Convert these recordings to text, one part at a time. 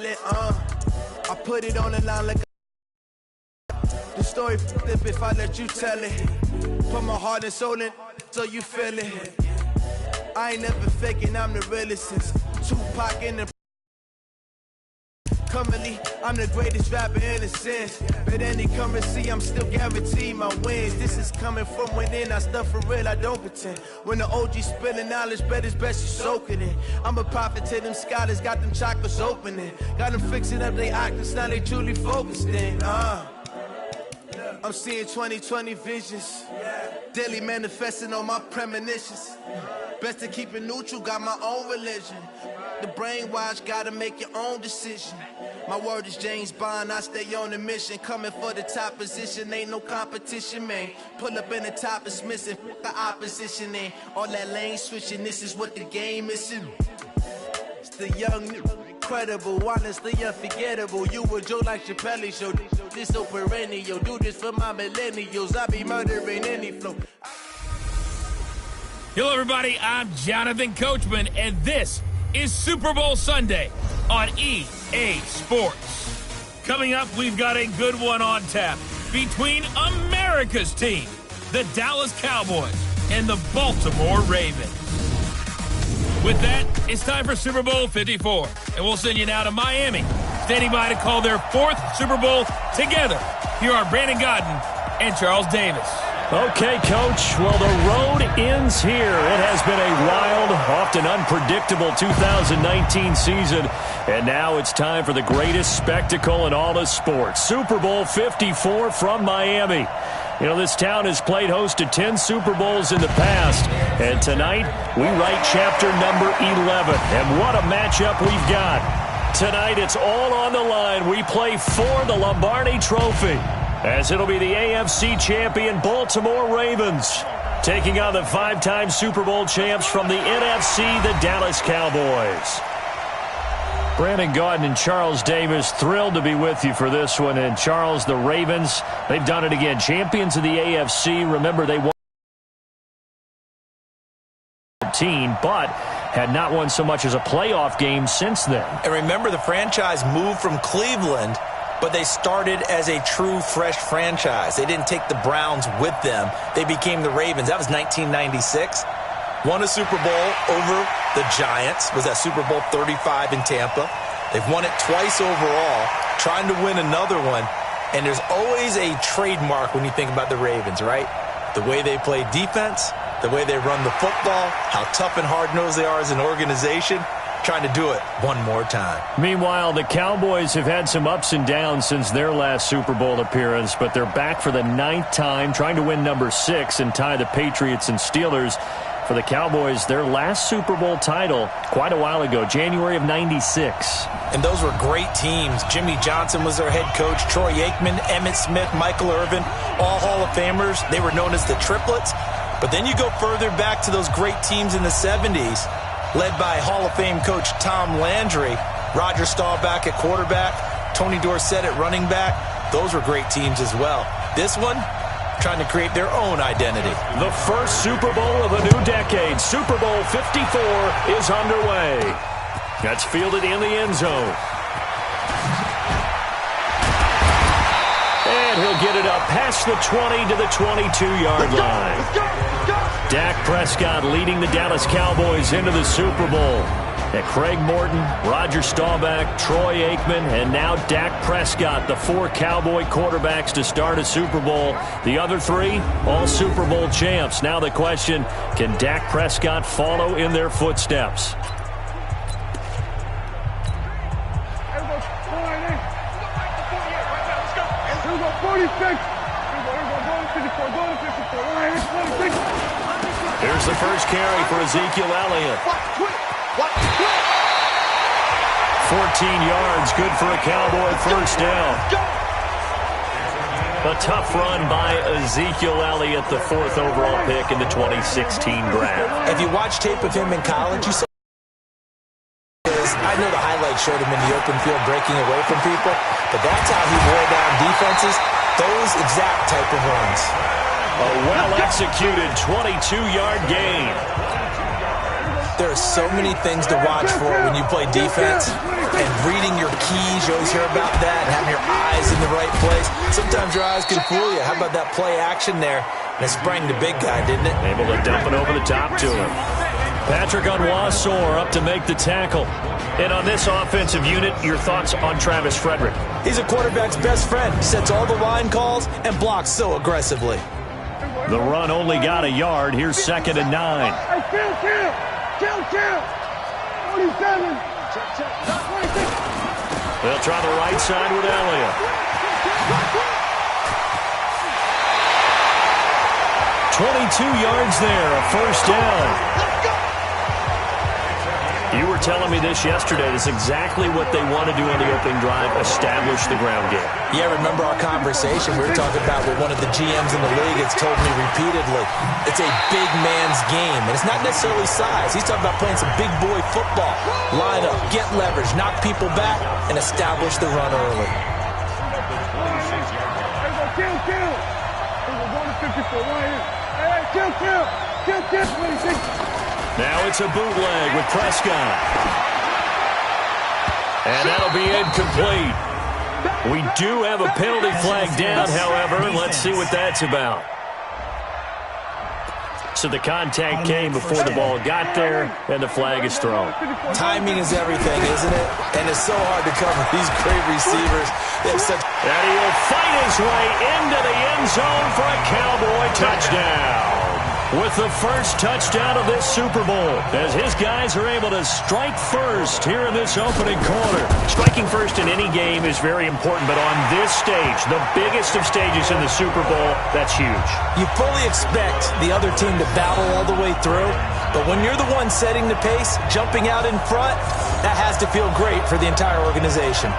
it, I put it on the line like the story flip if I let you tell it. Put my heart and soul in so you feel it. I ain't never faking, I'm the realest since Tupac in the currently, I'm the greatest rapper in a sense. But any currency, I'm still guaranteed my wins. This is coming from within, I stuff for real, I don't pretend. When the OG spilling knowledge, bet it's best you soak it in. I'm a prophet to them scholars, got them chakras opening. Got them fixing up their octaves, now they truly focused in. I'm seeing 2020 visions. Daily manifesting on my premonitions. Best to keep it neutral, got my own religion. The brainwash, gotta make your own decision. My word is James Bond, I stay on a mission. Coming for the top position, ain't no competition, man. Pull up in the top is missing, the opposition ain't. All that lane switching, this is what the game is. It's the young, incredible, honestly unforgettable. You were Joe like Chappelle show. This so perennial, do this for my millennials. I be murdering any flow. Hello, everybody. I'm Jonathan Coachman, and this is Super Bowl Sunday on EA Sports. Coming up, we've got a good one on tap between America's team, the Dallas Cowboys, and the Baltimore Ravens. With that, it's time for Super Bowl 54, and we'll send you now to Miami, standing by to call their fourth Super Bowl together. Here are Brandon Godden and Charles Davis. Okay, Coach. Well, the road ends here. It has been a wild, often unpredictable 2019 season. And now it's time for the greatest spectacle in all of sports. Super Bowl 54 from Miami. You know, this town has played host to 10 Super Bowls in the past. And tonight, we write chapter number 11. And what a matchup we've got. Tonight, it's all on the line. We play for the Lombardi Trophy, as it'll be the AFC champion Baltimore Ravens taking on the five-time Super Bowl champs from the NFC, the Dallas Cowboys. Brandon Gaudin and Charles Davis, thrilled to be with you for this one. And Charles, the Ravens, they've done it again. Champions of the AFC. Remember, they won 13, but had not won so much as a playoff game since then. And remember, the franchise moved from Cleveland, but they started as a true fresh franchise. They didn't take the Browns with them. They became the Ravens. That was 1996. Won a Super Bowl over the Giants. Was that Super Bowl 35 in Tampa. They've won it twice overall, trying to win another one. And there's always a trademark when you think about the Ravens, right? The way they play defense, the way they run the football, how tough and hard-nosed they are as an organization. Trying to do it one more time. Meanwhile, the Cowboys have had some ups and downs since their last Super Bowl appearance, but they're back for the 9th time, trying to win number 6 and tie the Patriots and Steelers. For the Cowboys, their last Super Bowl title quite a while ago, January of '96. And those were great teams. Jimmy Johnson was their head coach. Troy Aikman, Emmitt Smith, Michael Irvin, all Hall of Famers. They were known as the Triplets. But then you go further back to those great teams in the 70s, led by Hall of Fame coach Tom Landry, Roger Staubach at quarterback, Tony Dorsett at running back. Those were great teams as well. This one, trying to create their own identity. The first Super Bowl of a new decade, Super Bowl 54, is underway. That's fielded in the end zone. And he'll get it up past the 20 to the 22-yard line. Dak Prescott leading the Dallas Cowboys into the Super Bowl. And Craig Morton, Roger Staubach, Troy Aikman, and now Dak Prescott, the 4 Cowboy quarterbacks to start a Super Bowl. The other 3, all Super Bowl champs. Now the question, can Dak Prescott follow in their footsteps? Here's the first carry for Ezekiel Elliott. 14 yards, good for a Cowboy first down. A tough run by Ezekiel Elliott, the 4th overall pick in the 2016 draft. If you watch tape of him in college, you saw I know the highlights showed him in the open field breaking away from people, but that's how he wore down defenses, those exact type of runs. A well-executed 22-yard gain. There are so many things to watch for when you play defense. And reading your keys, you always hear about that, and having your eyes in the right place. Sometimes your eyes can fool you. How about that play action there? And it sprang the big guy, didn't it? Able to dump it over the top to him. Patrick Onwuasor up to make the tackle. And on this offensive unit, your thoughts on Travis Frederick? He's a quarterback's best friend. Sets all the line calls and blocks so aggressively. The run only got a yard. Here's 2nd and 9. Chill. 47. They'll try the right side with Elliott. 22 yards there, a first down. You were telling me this yesterday. That's exactly what they want to do on the opening drive, establish the ground game. Yeah, remember our conversation? We were talking about what one of the GMs in the league has told me repeatedly. It's a big man's game, and it's not necessarily size. He's talking about playing some big boy football. Line up, get leverage, knock people back, and establish the run early. Kill. Now it's a bootleg with Prescott. And that'll be incomplete. We do have a penalty flag down, however. Let's see what that's about. So the contact came before the ball got there, and the flag is thrown. Timing is everything, isn't it? And it's so hard to cover these great receivers. They have such... And he'll fight his way into the end zone for a Cowboy touchdown. With the first touchdown of this Super Bowl, as his guys are able to strike first here in this opening quarter. Striking first in any game is very important, but on this stage, the biggest of stages in the Super Bowl, that's huge. You fully expect the other team to battle all the way through, but when you're the one setting the pace, jumping out in front, that has to feel great for the entire organization.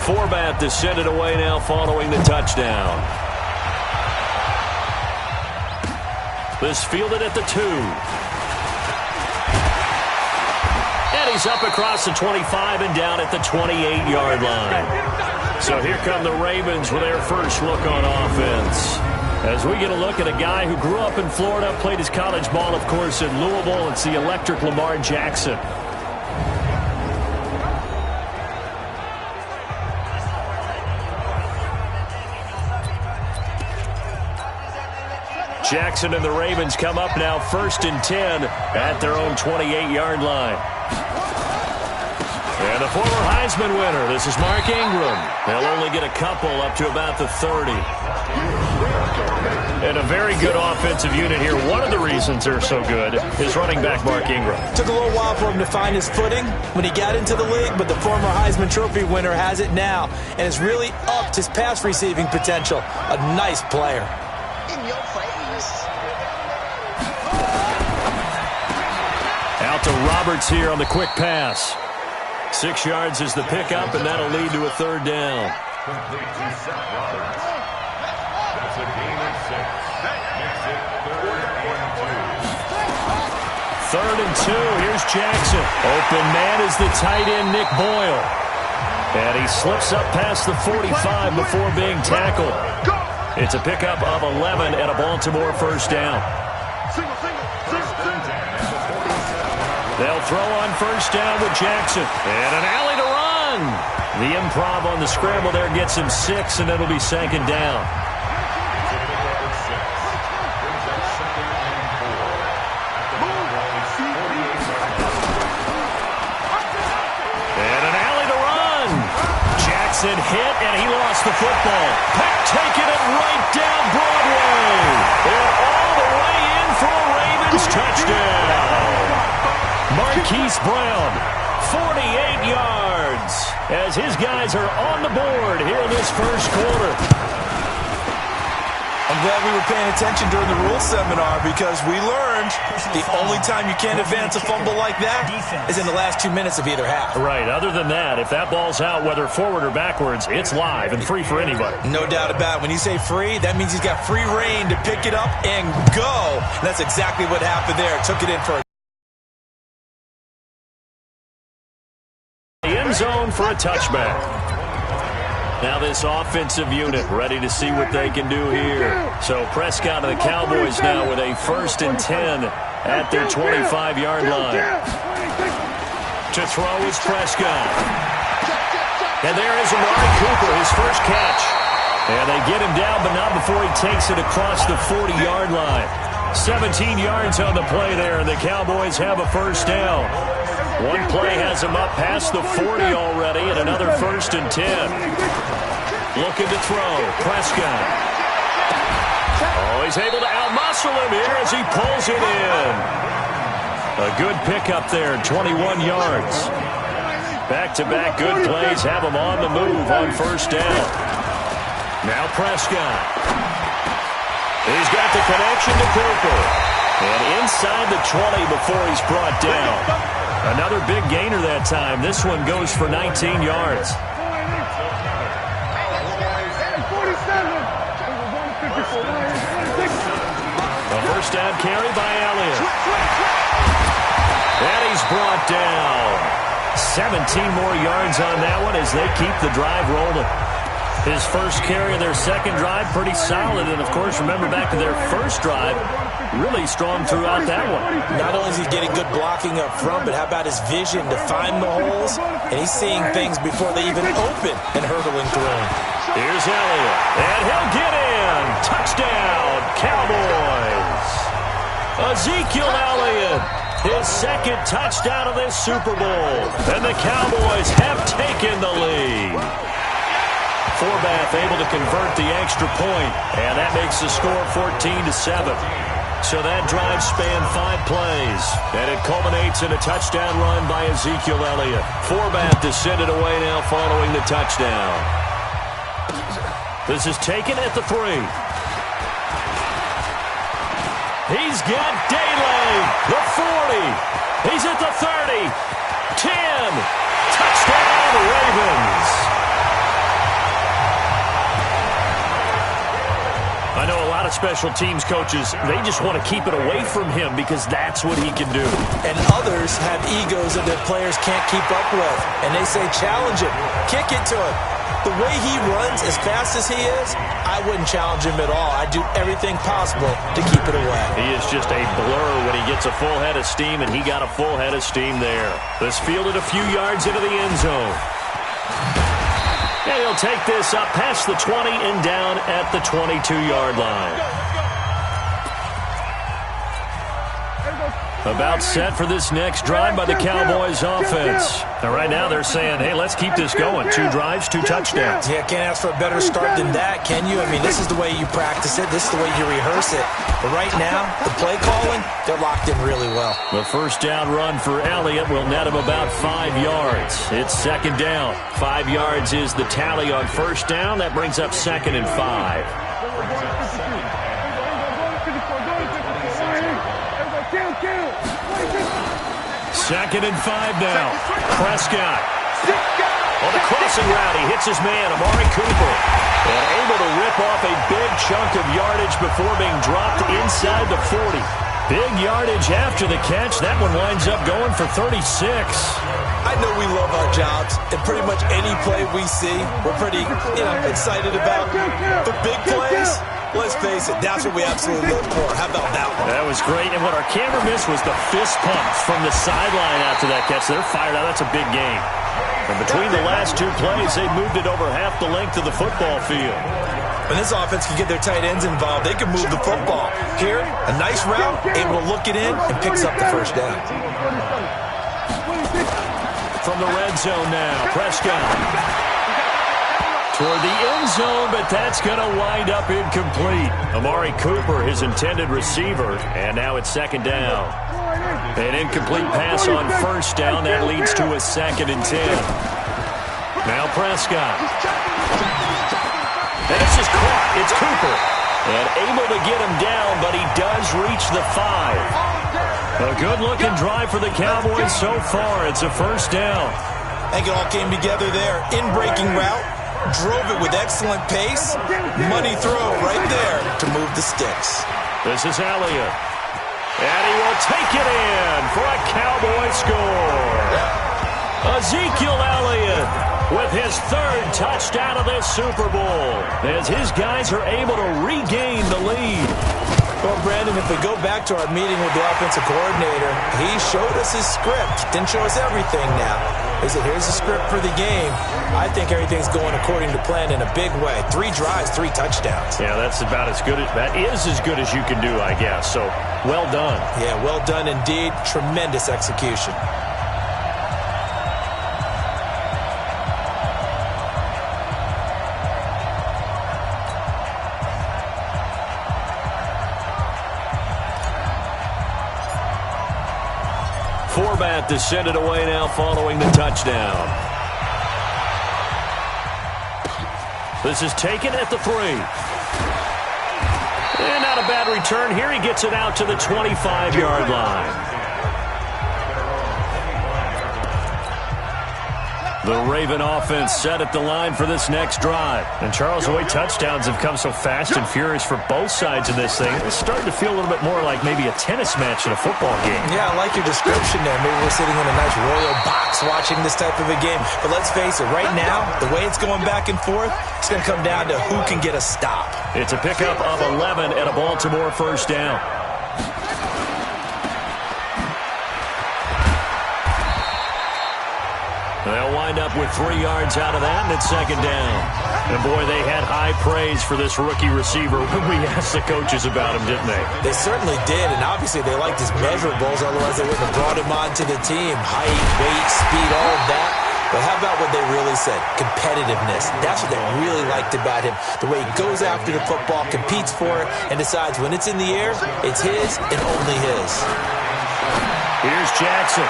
Forbat to send it away now following the touchdown. This fielded at the 2. And he's up across the 25 and down at the 28-yard line. So here come the Ravens with their first look on offense. As we get a look at a guy who grew up in Florida, played his college ball, of course, in Louisville. It's the electric Lamar Jackson. Jackson and the Ravens come up now 1st and 10 at their own 28-yard line. And the former Heisman winner, this is Mark Ingram. They'll only get a couple up to about the 30. And a very good offensive unit here. One of the reasons they're so good is running back Mark Ingram. Took a little while for him to find his footing when he got into the league, but the former Heisman Trophy winner has it now and has really upped his pass receiving potential. A nice player. In your face. Out to Roberts here on the quick pass. 6 yards is the pickup, and that'll lead to a 3rd down. Complete to Seth Roberts. That's a gain of 6. Makes it 3rd and 2. 3rd and 2. Here's Jackson. Open man is the tight end, Nick Boyle. And he slips up past the 45 before being tackled. It's a pickup of 11 and a Baltimore first down. They'll throw on first down with Jackson. And an alley to run. The improv on the scramble there gets him 6, and it'll be 2nd down. And an alley to run. Jackson hit, and he lost the football. Peck taking it right down Broadway. And all the way in for a Ravens touchdown. Marquise Brown, 48 yards, as his guys are on the board here in this first quarter. I'm glad we were paying attention during the rules seminar because we learned the only time you can't advance a fumble like that is in the last 2 minutes of either half. Right. Other than that, if that ball's out, whether forward or backwards, it's live and free for anybody. No doubt about it. When you say free, that means he's got free reign to pick it up and go. And that's exactly what happened there. Took it in for a zone for a touchback. Now this offensive unit ready to see what they can do here. So Prescott and the Cowboys now with a 1st and 10 at their 25-yard line. To throw is Prescott. And there is Amari Cooper, his first catch. And they get him down, but not before he takes it across the 40-yard line. 17 yards on the play there, and the Cowboys have a 1st down. One play has him up past the 40 already, and another 1st and 10. Looking to throw, Prescott. Oh, he's able to outmuscle him here as he pulls it in. A good pickup there, 21 yards. Back-to-back good plays have him on the move on 1st down. Now Prescott. He's got the connection to Cooper. And inside the 20 before he's brought down. Another big gainer that time. This one goes for 19 yards. A 1st down carry by Elliott. And he's brought down. 17 more yards on that one as they keep the drive rolling. His first carry of their second drive, pretty solid. And, of course, remember back to their first drive, really strong throughout that one. Not only is he getting good blocking up front, but how about his vision to find the holes? And he's seeing things before they even open and hurtling through them. Here's Elliott, and he'll get in. Touchdown, Cowboys. Ezekiel Elliott, his second touchdown of this Super Bowl. And the Cowboys have taken the lead. Forbath able to convert the extra point, and that makes the score 14-7. So that drive spanned 5 plays, and it culminates in a touchdown run by Ezekiel Elliott. Forbath is send it away now following the touchdown. This is taken at the 3. He's got Daly, the 40. He's at the 30. 10. Touchdown, Ravens. I know a lot of special teams coaches, they just want to keep it away from him because that's what he can do. And others have egos that their players can't keep up with. And they say, challenge him, kick it to him. The way he runs as fast as he is, I wouldn't challenge him at all. I'd do everything possible to keep it away. He is just a blur when he gets a full head of steam, and he got a full head of steam there. This fielded a few yards into the end zone. And he'll take this up past the 20 and down at the 22-yard line. About set for this next drive by the Cowboys offense. Now, right now they're saying, hey, let's keep this going. 2 drives, 2 touchdowns. Yeah, can't ask for a better start than that, can you? I mean, this is the way you practice it. This is the way you rehearse it. But right now, the play calling, they're locked in really well. The 1st down run for Elliott will net him about 5 yards. It's 2nd down. 5 yards is the tally on 1st down. That brings up 2nd and 5. 2nd and 5 now. Prescott. On the crossing route, he hits his man, Amari Cooper. And able to rip off a big chunk of yardage before being dropped inside the 40. Big yardage after the catch. That one winds up going for 36. I know we love our jobs, and pretty much any play we see, we're pretty, excited about. The big plays, let's face it, that's what we absolutely live for. How about that one? That was great, and what our camera missed was the fist pumps from the sideline after that catch. They're fired out. That's a big game. And between the last 2 plays, they moved it over half the length of the football field. When this offense can get their tight ends involved, they can move the football. Here, a nice route, able to look it in, and picks up the 1st down. From the red zone now, Prescott. Toward the end zone, but that's going to wind up incomplete. Amari Cooper, his intended receiver, and now it's 2nd down. An incomplete pass on 1st down. That leads to a 2nd and 10. Now Prescott. And it's just caught. It's Cooper. And able to get him down, but he does reach the 5. A good-looking drive for the Cowboys so far. It's a 1st down. I think it all came together there. In-breaking route. Drove it with excellent pace. Money throw right there to move the sticks. This is Elliott. And he will take it in for a Cowboy score. Ezekiel Elliott with his third touchdown of this Super Bowl as his guys are able to regain the lead. Well, Brandon, if we go back to our meeting with the offensive coordinator, he showed us his script. Didn't show us everything now. He said, here's the script for the game. I think everything's going according to plan in a big way. 3 drives, 3 touchdowns. Yeah, that's about as good. That is as good as you can do, I guess. So, well done. Yeah, well done indeed. Tremendous execution. Forbat to send it away now following the touchdown. This is taken at the 3. And not a bad return here. He gets it out to the 25-yard line. The Raven offense set at the line for this next drive. And Charles, the way touchdowns have come so fast and furious for both sides of this thing, it's starting to feel a little bit more like maybe a tennis match in a football game. Yeah, I like your description there. Maybe we're sitting in a nice royal box watching this type of a game. But let's face it, right now, the way it's going back and forth, it's going to come down to who can get a stop. It's a pickup of 11 and a Baltimore first down. They'll wind up with 3 yards out of that, and it's second down. And, boy, they had high praise for this rookie receiver when we asked the coaches about him, didn't they? They certainly did, and obviously they liked his measurables, otherwise they wouldn't have brought him onto the team. Height, weight, speed, all of that. But how about what they really said? Competitiveness. That's what they really liked about him. The way he goes after the football, competes for it, and decides when it's in the air, it's his and only his. Here's Jackson.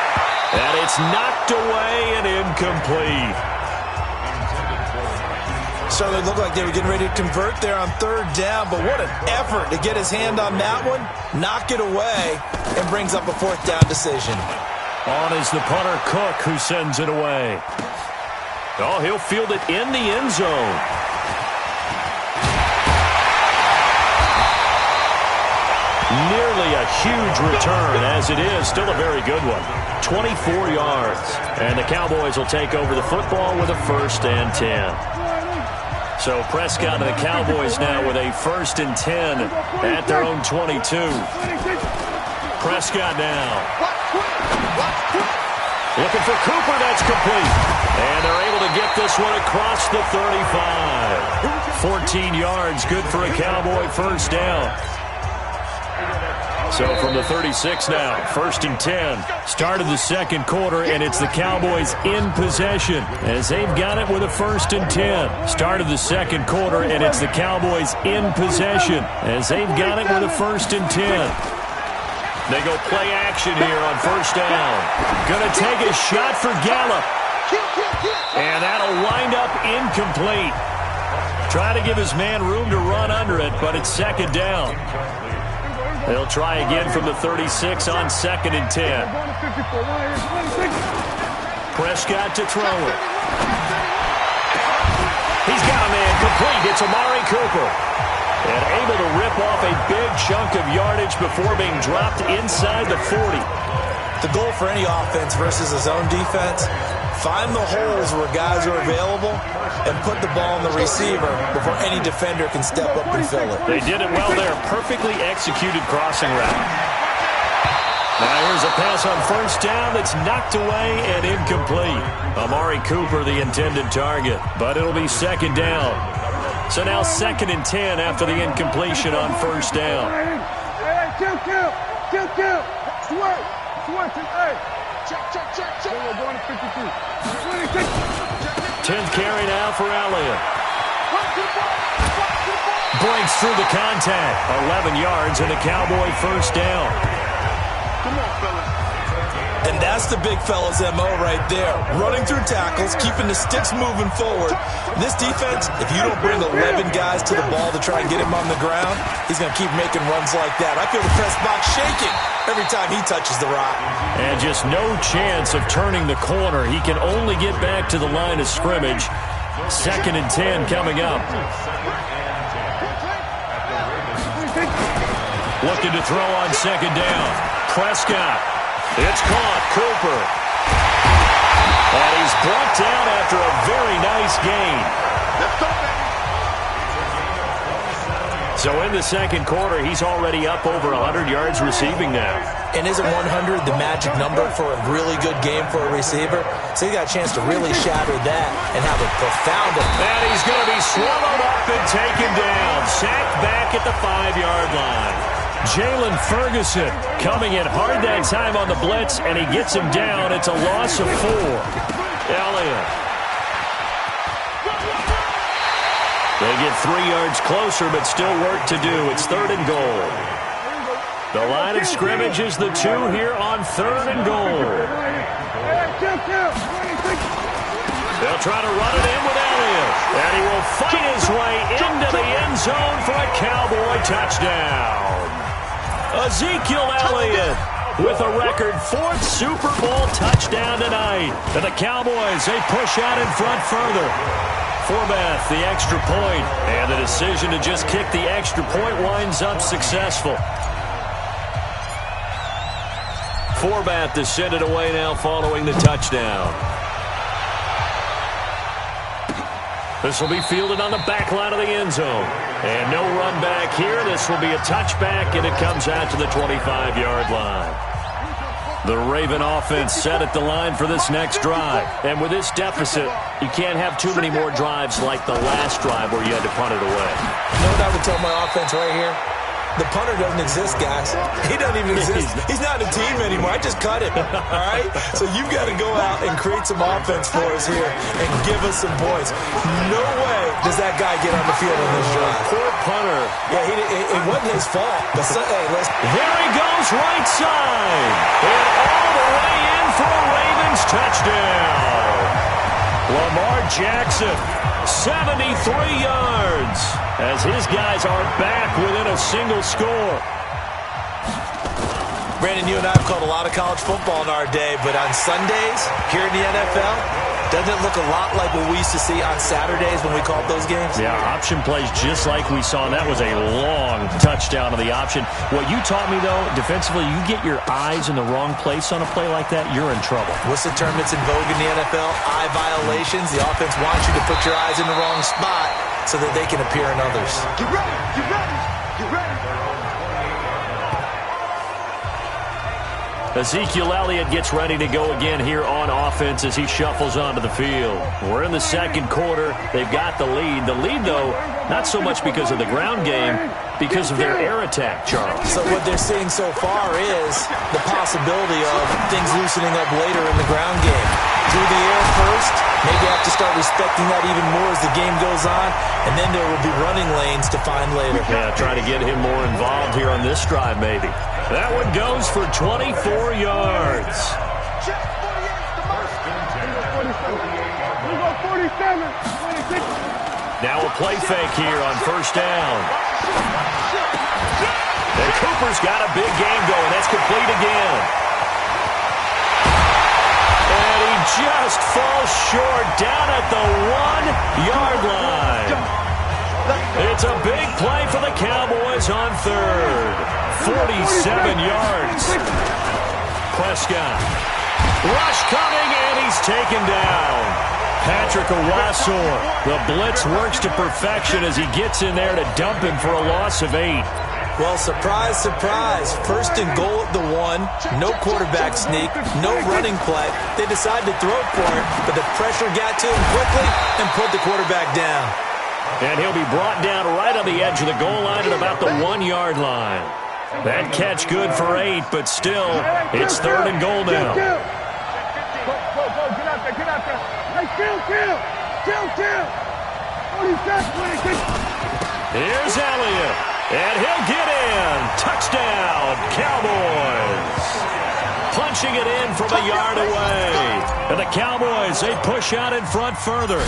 And it's knocked away and incomplete. Certainly looked like they were getting ready to convert there on 3rd down, but what an effort to get his hand on that one, knock it away, and brings up a 4th down decision. On is the punter, Cook, who sends it away. Oh, he'll field it in the end zone. Nearly a huge return, as it is. Still a very good one. 24 yards. And the Cowboys will take over the football with a 1st and 10. So Prescott and the Cowboys now with a 1st and 10 at their own 22. Prescott now. Looking for Cooper. That's complete. And they're able to get this one across the 35. 14 yards. Good for a Cowboy first down. So from the 36 now, 1st and 10. Start of the second quarter, and it's the Cowboys in possession as they've got it with a 1st and 10. Start of the second quarter, and it's the Cowboys in possession as they've got it with a 1st and 10. They go play action here on 1st down. Gonna take a shot for Gallup. And that'll wind up incomplete. Try to give his man room to run under it, but it's 2nd down. They'll try again from the 36 on 2nd and 10. Prescott to throw it. He's got a man complete. It's Amari Cooper. And able to rip off a big chunk of yardage before being dropped inside the 40. The goal for any offense versus a zone defense, find the holes where guys are available and put the ball on the receiver before any defender can step up and fill it. They did it well there. Perfectly executed crossing route. Now here's a pass on 1st down that's knocked away and incomplete. Amari Cooper the intended target, but it'll be 2nd down. So now 2nd and 10 after the incompletion on 1st down. Tenth carry now for Elliott. Breaks through the contact. 11 yards and a Cowboy 1st down. Come on, fella. And that's the big fella's MO right there. Running through tackles, keeping the sticks moving forward. This defense, if you don't bring 11 guys to the ball to try and get him on the ground, he's going to keep making runs like that. I feel the press box shaking every time he touches the rock. And just no chance of turning the corner. He can only get back to the line of scrimmage. 2nd and 10 coming up. Looking to throw on 2nd down. Prescott. It's caught. Cooper. And he's brought down after a very nice gain. Let's go, baby. So in the second quarter, he's already up over 100 yards receiving now. And isn't 100 the magic number for a really good game for a receiver? So he got a chance to really shatter that and have a profound effect. And he's going to be swallowed up and taken down. Sacked back at the 5-yard line. Jalen Ferguson coming in hard that time on the blitz, and he gets him down. It's a loss of 4. Elliott. They get 3 yards closer, but still work to do. It's 3rd and goal. The line of scrimmage is the 2 here on 3rd and goal. They'll try to run it in with Elliott. And he will fight his way into the end zone for a Cowboy touchdown. Ezekiel Elliott with a record 4th Super Bowl touchdown tonight. And the Cowboys, they push out in front further. Forbath, the extra point. And the decision to just kick the extra point winds up successful. Forbath to send it away now following the touchdown. This will be fielded on the back line of the end zone. And no run back here. This will be a touchback, and it comes out to the 25-yard line. The Raven offense set at the line for this next drive. And with this deficit, you can't have too many more drives like the last drive where you had to punt it away. You know what I would tell my offense right here? The punter doesn't exist, guys. He doesn't even exist. He's not a team anymore. I just cut him. All right? So you've got to go out and create some offense for us here and give us some points. No way does that guy get on the field on this drive. Poor punter. Yeah, it wasn't his fault. But hey, here he goes right side. And all the way in for a Ravens touchdown. Lamar Jackson, 73 yards, as his guys are back within a single score. Brandon, you and I have called a lot of college football in our day, but on Sundays here in the NFL, doesn't it look a lot like what we used to see on Saturdays when we called those games? Yeah, option plays just like we saw, and that was a long touchdown of the option. What you taught me, though, defensively, you get your eyes in the wrong place on a play like that, you're in trouble. What's the term that's in vogue in the NFL? Eye violations. The offense wants you to put your eyes in the wrong spot so that they can appear in others. Get ready, get ready, get ready. Ezekiel Elliott gets ready to go again here on offense as he shuffles onto the field. We're in the second quarter. They've got the lead. The lead, though, not so much because of the ground game, because of their air attack, Charles. So what they're seeing so far is the possibility of things loosening up later in the ground game. Through the air first, maybe have to start respecting that even more as the game goes on, and then there will be running lanes to find later. Yeah, try to get him more involved here on this drive, maybe. That one goes for 24 yards. Now a play fake here on first down. And Cooper's got a big game going. That's complete again. And he just falls short down at the 1-yard line. It's a big play for the Cowboys on third. 47 yards. Prescott. Rush coming, and he's taken down. Patrick Owasor. The blitz works to perfection as he gets in there to dump him for a loss of 8. Well, surprise, surprise. 1st and goal at the 1. No quarterback sneak. No running play. They decided to throw for it, but the pressure got to him quickly and put the quarterback down. And he'll be brought down right on the edge of the goal line at about the 1-yard line. That catch good for 8, but still, it's 3rd and goal now. Go, get out there, get out there. Hey, kill. 46. Here's Elliott, and he'll get in. Touchdown, Cowboys. Punching it in from a yard away. And the Cowboys, they push out in front further.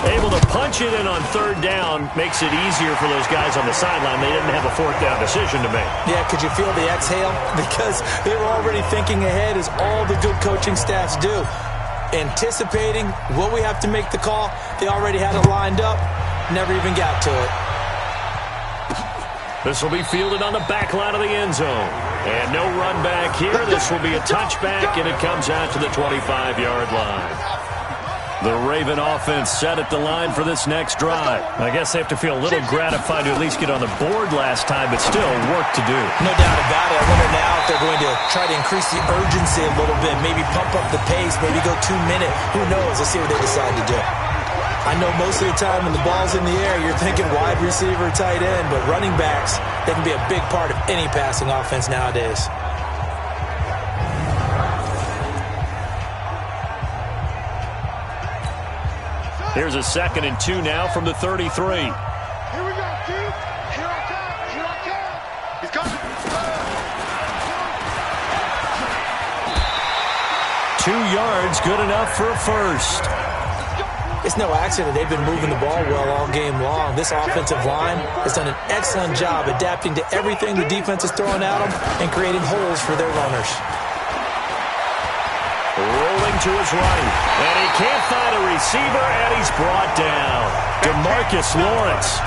Able to punch it in on 3rd down makes it easier for those guys on the sideline. They didn't have a 4th down decision to make. Yeah, could you feel the exhale? Because they were already thinking ahead, as all the good coaching staffs do. Anticipating what we have to make the call. They already had it lined up. Never even got to it. This will be fielded on the back line of the end zone. And no run back here. This will be a touchback, and it comes out to the 25-yard line. The Raven offense set at the line for this next drive. I guess they have to feel a little gratified to at least get on the board last time, but still work to do. No doubt about it. I wonder now if they're going to try to increase the urgency a little bit, maybe pump up the pace, maybe go 2 minute. Who knows? Let's see what they decide to do. I know most of the time when the ball's in the air, you're thinking wide receiver, tight end, but running backs, they can be a big part of any passing offense nowadays. Here's a 2nd and 2 now from the 33. Here we go, Chief. Here I come. Here I come. He's coming. 2 yards, good enough for a first. It's no accident they've been moving the ball well all game long. This offensive line has done an excellent job adapting to everything the defense is throwing at them and creating holes for their runners. Rolling to his right, and he can't find a receiver, and he's brought down. DeMarcus Lawrence.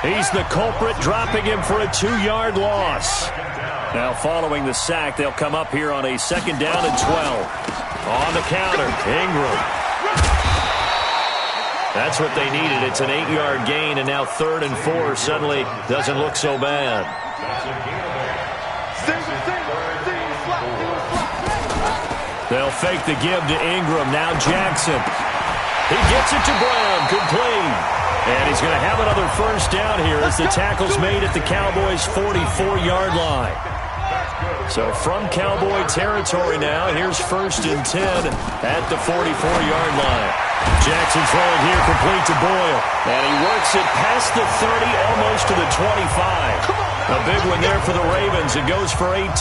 He's the culprit, dropping him for a 2-yard loss. Now following the sack, they'll come up here on a 2nd down and 12. On the counter, Ingram. That's what they needed. It's an 8-yard gain, and now 3rd and 4 suddenly doesn't look so bad. They'll fake the give to Ingram. Now Jackson. He gets it to Brown. Complete. And he's going to have another first down here as the tackle's made at the Cowboys' 44-yard line. So from Cowboy territory now, here's 1st and 10 at the 44-yard line. Jackson throwing here, complete to Boyle. And he works it past the 30, almost to the 25. A big one there for the Ravens. It goes for 18.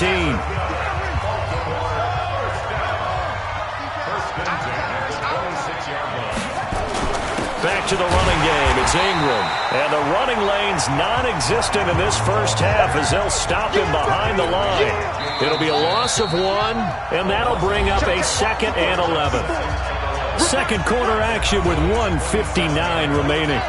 Back to the running game. It's Ingram. And the running lane's non-existent in this first half as they'll stop him behind the line. It'll be a loss of 1, and that'll bring up a 2nd and 11. Second quarter action with 1:59 remaining.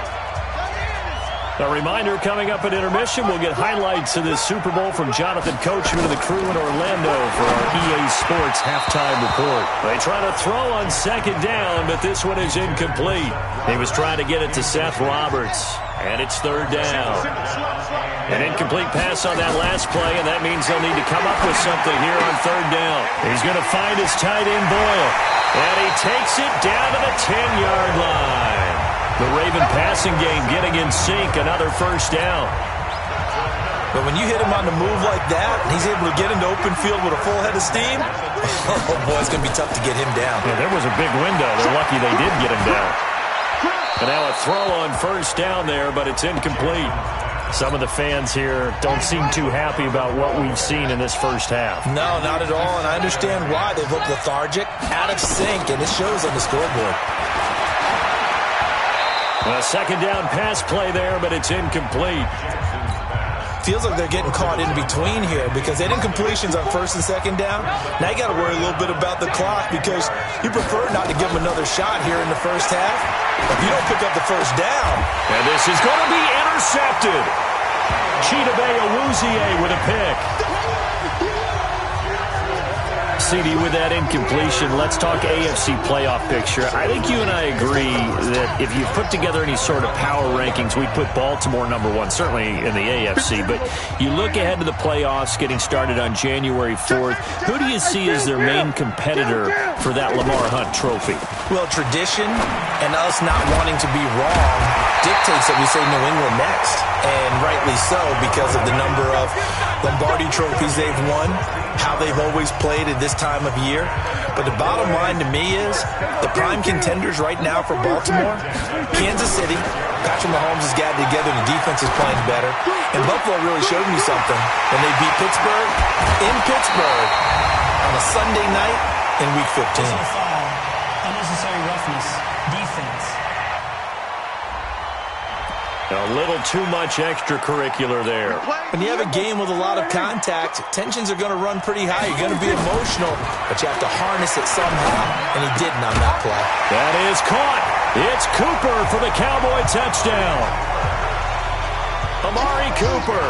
A reminder coming up at intermission, we'll get highlights of this Super Bowl from Jonathan Coachman and the crew in Orlando for our EA Sports halftime report. They try to throw on 2nd down, but this one is incomplete. He was trying to get it to Seth Roberts, and it's 3rd down. An incomplete pass on that last play, and that means they'll need to come up with something here on 3rd down. He's going to find his tight end Boyle, and he takes it down to the 10-yard line. The Raven passing game getting in sync, another first down. But when you hit him on the move like that, and he's able to get into open field with a full head of steam, oh boy, it's going to be tough to get him down. Yeah, there was a big window. They're lucky they did get him down. And now a throw on 1st down there, but it's incomplete. Some of the fans here don't seem too happy about what we've seen in this first half. No, not at all, and I understand why. They've looked lethargic, out of sync, and it shows on the scoreboard. A 2nd down pass play there, but it's incomplete. Feels like they're getting caught in between here because they did completions on 1st and 2nd down. Now you got to worry a little bit about the clock because you prefer not to give them another shot here in the first half. If you don't pick up the first down. And this is going to be intercepted. Chidobe Awuzie with a pick. CD, with that incompletion, let's talk AFC playoff picture. I think you and I agree that if you put together any sort of power rankings, we'd put Baltimore number 1, certainly in the AFC. But you look ahead to the playoffs getting started on January 4th. Who do you see as their main competitor for that Lamar Hunt trophy? Well, tradition and us not wanting to be wrong dictates that we say New England next. And rightly so because of the number of Lombardi trophies they've won, how they've always played at this time of year. But the bottom line to me is the prime contenders right now for Baltimore, Kansas City. Patrick Mahomes has gathered together. The defense is playing better. And Buffalo really showed me something when they beat Pittsburgh in Pittsburgh on a Sunday night in Week 15. Unnecessary roughness. Defense. A little too much extracurricular there. When you have a game with a lot of contact, tensions are going to run pretty high. You're going to be emotional, but you have to harness it somehow, and he didn't on that play. That is caught. It's Cooper for the Cowboy touchdown. Amari Cooper.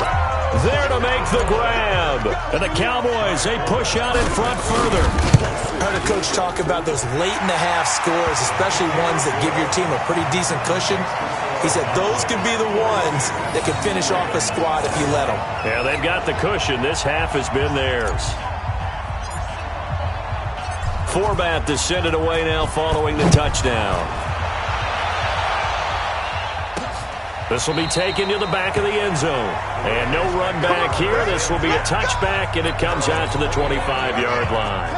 There to make the grab. And the Cowboys, they push out in front further. I heard a coach talk about those late-in-the-half scores, especially ones that give your team a pretty decent cushion. He said those could be the ones that could finish off a squad if you let them. Yeah, they've got the cushion. This half has been theirs. Forbat to send it away now following the touchdown. This will be taken to the back of the end zone. And no run back here. This will be a touchback, and it comes out to the 25-yard line.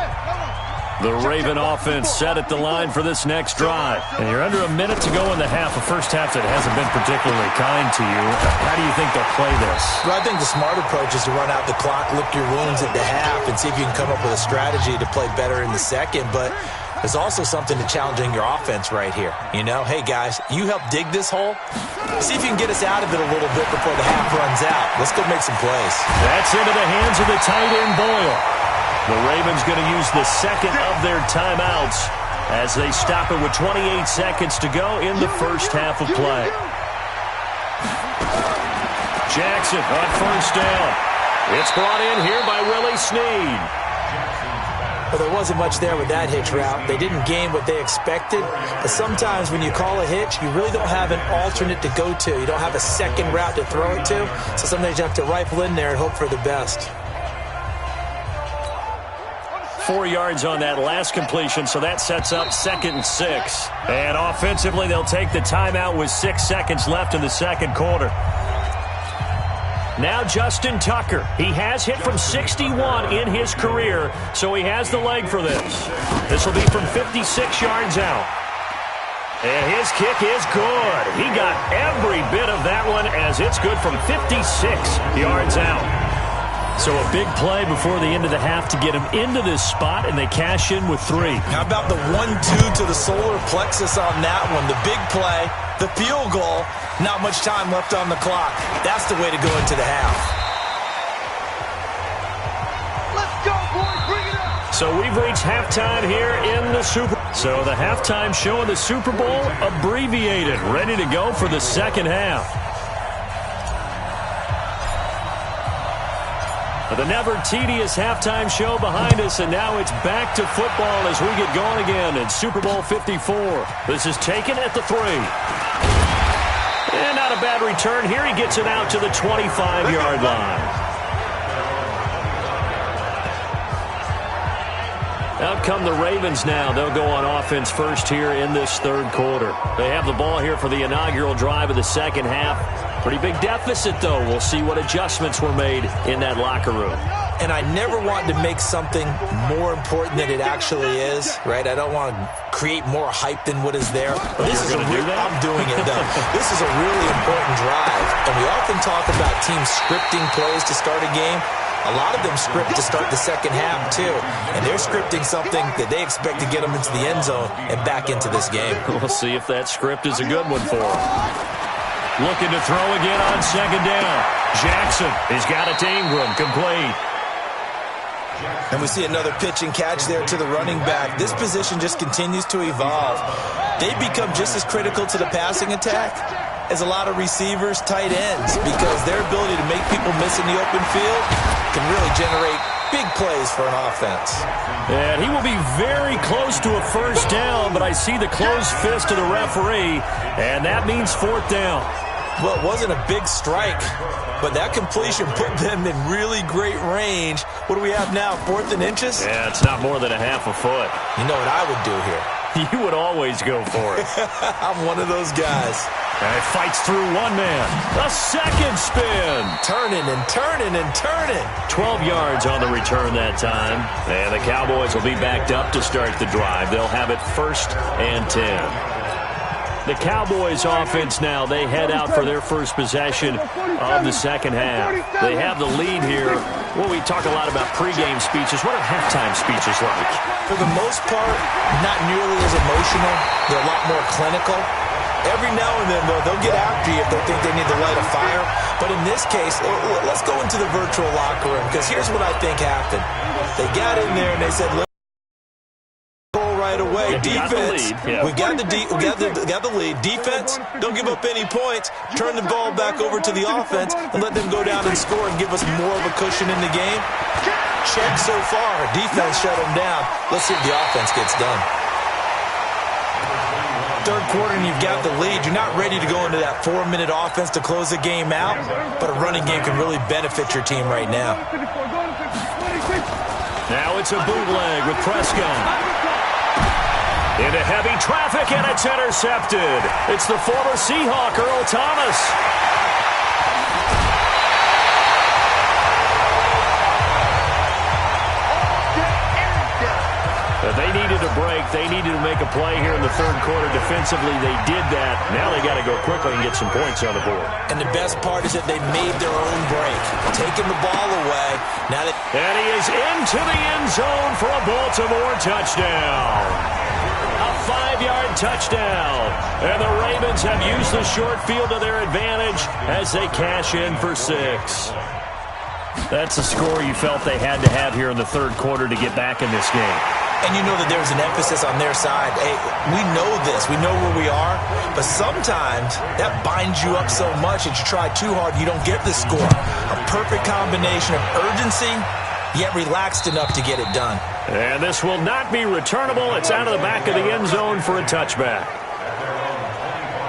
The Raven offense set at the line for this next drive. And you're under a minute to go in the half, a first half that hasn't been particularly kind to you. How do you think they'll play this? Well, I think the smart approach is to run out the clock, lick your wounds at the half, and see if you can come up with a strategy to play better in the second. But there's also something to challenging your offense right here. You know, hey, guys, you help dig this hole. See if you can get us out of it a little bit before the half runs out. Let's go make some plays. That's into the hands of the tight end, Boyle. The Ravens going to use the second of their timeouts as they stop it with 28 seconds to go in the first half of play. Jackson on first down. It's brought in here by Willie Snead. Well, there wasn't much there with that hitch route. They didn't gain what they expected. But sometimes when you call a hitch, you really don't have an alternate to go to. You don't have a second route to throw it to. So sometimes you have to rifle in there and hope for the best. 4 yards on that last completion, so that sets up 2nd and 6. And offensively, they'll take the timeout with 6 seconds left in the second quarter. Now Justin Tucker. He has hit from 61 in his career, so he has the leg for this. This will be from 56 yards out. And his kick is good. He got every bit of that one as it's good from 56 yards out. So a big play before the end of the half to get him into this spot, and they cash in with 3. How about the 1-2 to the solar plexus on that one? The big play, the field goal, not much time left on the clock. That's the way to go into the half. Let's go, boys. Bring it up. So we've reached halftime here in the Super Bowl. So the halftime show in the Super Bowl abbreviated, ready to go for the second half. The never tedious halftime show behind us, and now it's back to football as we get going again in Super Bowl 54. This is taken at the 3. And not a bad return here. He gets it out to the 25-yard line. Out come the Ravens now. They'll go on offense first here in this third quarter. They have the ball here for the inaugural drive of the second half. Pretty big deficit, though. We'll see what adjustments were made in that locker room. And I never want to make something more important than it actually is, right? I don't want to create more hype than what is there. But this is I'm doing it, though. This is a really important drive. And we often talk about teams scripting plays to start a game. A lot of them script to start the second half, too. And they're scripting something that they expect to get them into the end zone and back into this game. We'll see if that script is a good one for them. Looking to throw again on second down. Jackson has got it to Ingram, complete. And we see another pitch and catch there to the running back. This position just continues to evolve. They become just as critical to the passing attack as a lot of receivers, tight ends, because their ability to make people miss in the open field can really generate big plays for an offense. And he will be very close to a first down, but I see the closed fist of the referee, and that means fourth down. Well, it wasn't a big strike, but that completion put them in really great range. What do we have now, 4th and inches? Yeah, it's not more than a half a foot. You know what I would do here? You would always go for it. I'm one of those guys. And it fights through one man. A second spin. Turning and turning and turning. 12 yards on the return that time. And the Cowboys will be backed up to start the drive. They'll have it 1st and 10. The Cowboys offense now, they head out for their first possession of the second half. They have the lead here. Well, we talk a lot about pregame speeches. What are halftime speeches like? For the most part, not nearly as emotional. They're a lot more clinical. Every now and then, though, they'll get after you if they think they need to light a fire. But in this case, let's go into the virtual locker room, because here's what I think happened. They got in there and they said, look, right away. Defense, we got the lead. Defense, don't give up any points. Turn the ball back over to the offense and let them go down and score and give us more of a cushion in the game. Check so far. Defense shut them down. Let's see if the offense gets done. Third quarter and you've got the lead. You're not ready to go into that 4-minute offense to close the game out, but a running game can really benefit your team right now. Now it's a bootleg with Prescott. Into heavy traffic, and it's intercepted. It's the former Seahawk, Earl Thomas. They needed a break. They needed to make a play here in the third quarter. Defensively, they did that. Now they got to go quickly and get some points on the board. And the best part is that they made their own break, taking the ball away. And he is into the end zone for a Baltimore touchdown. A 5-yard touchdown. And the Ravens have used the short field to their advantage as they cash in for 6. That's a score you felt they had to have here in the third quarter to get back in this game. And you know that there's an emphasis on their side. Hey, we know this. We know where we are. But sometimes that binds you up so much that you try too hard, you don't get the score. A perfect combination of urgency, yet relaxed enough to get it done. And this will not be returnable. It's out of the back of the end zone for a touchback.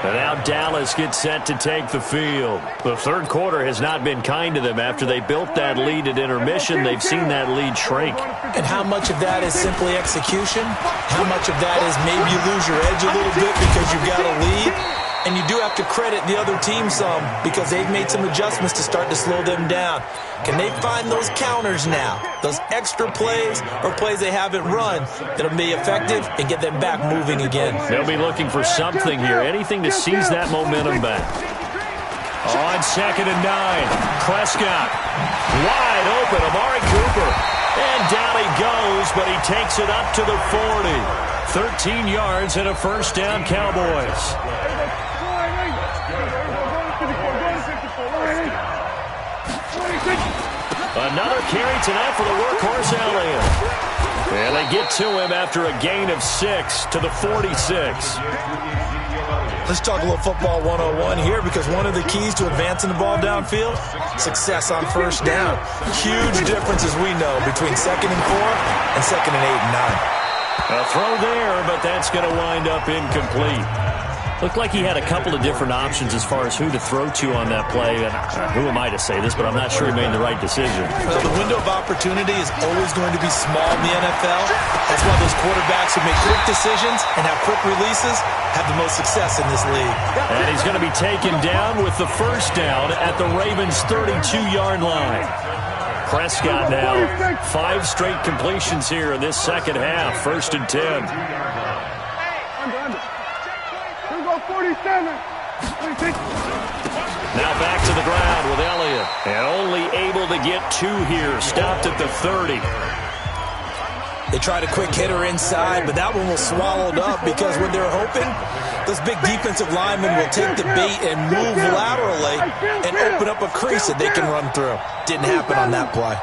And now Dallas gets set to take the field. The third quarter has not been kind to them. After they built that lead at intermission, they've seen that lead shrink. And how much of that is simply execution? How much of that is maybe you lose your edge a little bit because you've got a lead? And you do have to credit the other team some because they've made some adjustments to start to slow them down. Can they find those counters now, those extra plays or plays they haven't run that'll be effective and get them back moving again? They'll be looking for something here, anything to seize that momentum back. On 2nd and 9, Prescott wide open, Amari Cooper. And down he goes, but he takes it up to the 40. 13 yards and a first down, Cowboys. Another carry tonight for the workhorse Elliott. And they get to him after a gain of 6 to the 46. Let's talk a little football 101 here because one of the keys to advancing the ball downfield, success on first down. Huge differences we know between 2nd and 4 and 2nd and 8 and 9. A throw there, but that's going to wind up incomplete. Looked like he had a couple of different options as far as who to throw to on that play. And who am I to say this, but I'm not sure he made the right decision. Well, the window of opportunity is always going to be small in the NFL. That's why those quarterbacks who make quick decisions and have quick releases have the most success in this league. And he's going to be taken down with the first down at the Ravens' 32-yard line. Prescott now 5 straight completions here in this second half. 1st and 10. Now back to the ground with Elliott. And only able to get 2 here. Stopped at the 30. They tried a quick hitter inside, but that one was swallowed up because when they're hoping, those big defensive linemen will take the bait and move laterally and open up a crease that they can run through. Didn't happen on that play.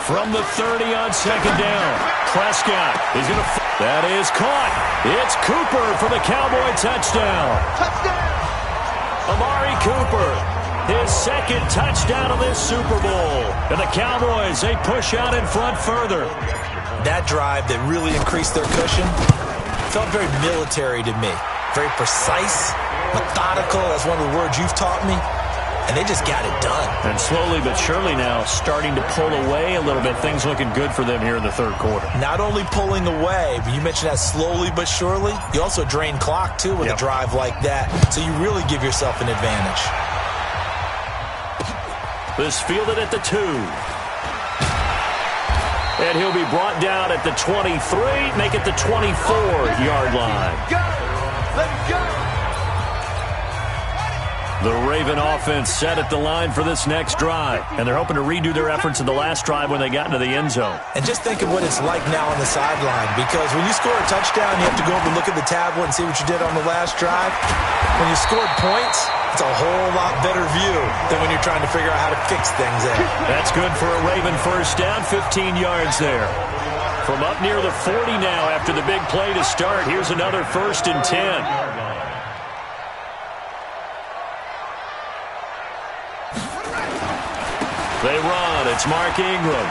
From the 30 on 2nd down. Prescott is going to... That is caught. It's Cooper for the Cowboy touchdown. Amari Cooper, his 2nd touchdown of this Super Bowl. And the Cowboys, they push out in front further. That drive that really increased their cushion felt very military to me. Very precise, methodical. That's one of the words you've taught me. And they just got it done. And slowly but surely now starting to pull away a little bit. Things looking good for them here in the third quarter. Not only pulling away, but you mentioned that slowly but surely. You also drain clock, too, with a drive like that. So you really give yourself an advantage. This fielded at the 2. And he'll be brought down at the 23, make it the 24-yard line. Go! Let it go! The Raven offense set at the line for this next drive. And they're hoping to redo their efforts in the last drive when they got into the end zone. And just think of what it's like now on the sideline. Because when you score a touchdown, you have to go over and look at the tablet and see what you did on the last drive. When you scored points, it's a whole lot better view than when you're trying to figure out how to fix things there. That's good for a Raven first down, 15 yards there. From up near the 40 now after the big play to start. Here's another 1st and 10. They run. It's Mark Ingram.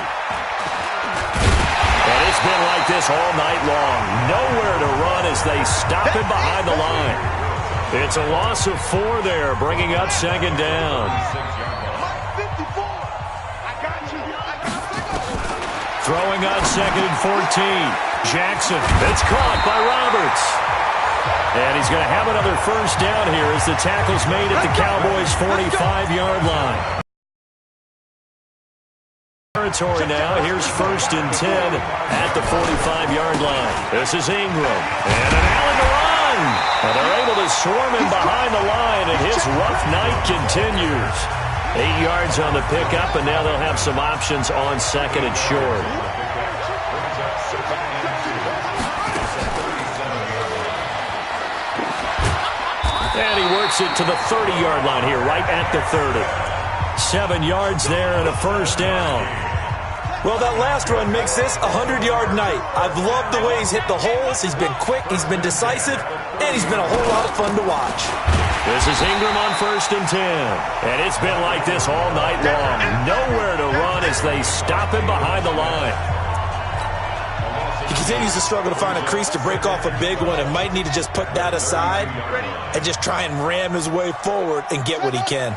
And it's been like this all night long. Nowhere to run as they stop him behind the line. It's a loss of 4 there, bringing up 2nd down. Throwing on 2nd and 14. Jackson. It's caught by Roberts. And he's going to have another 1st down here as the tackle's made at the Cowboys' 45-yard line. Territory now. Here's 1st and 10 at the 45-yard line. This is Ingram. And an alley to run. And they're able to swarm him behind the line, and his rough night continues. 8 yards on the pickup, and now they'll have some options on 2nd and short. And he works it to the 30-yard line here, right at the 30. 7 yards there and a 1st down. Well, that last run makes this a 100-yard night. I've loved the way he's hit the holes. He's been quick, he's been decisive, and he's been a whole lot of fun to watch. This is Ingram on 1st and 10. And it's been like this all night long. Nowhere to run as they stop him behind the line. He continues to struggle to find a crease to break off a big one and might need to just put that aside and just try and ram his way forward and get what he can.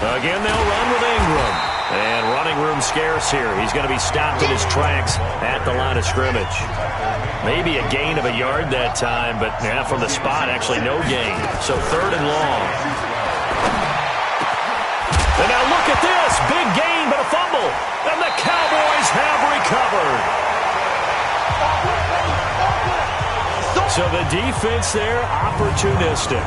Again, they'll run with Ingram. And running room scarce here. He's going to be stopped in his tracks at the line of scrimmage. Maybe a gain of a yard that time, but from the spot, actually no gain. So 3rd and long. And now look at this. Big gain, but a fumble. And the Cowboys have recovered. So the defense there, opportunistic.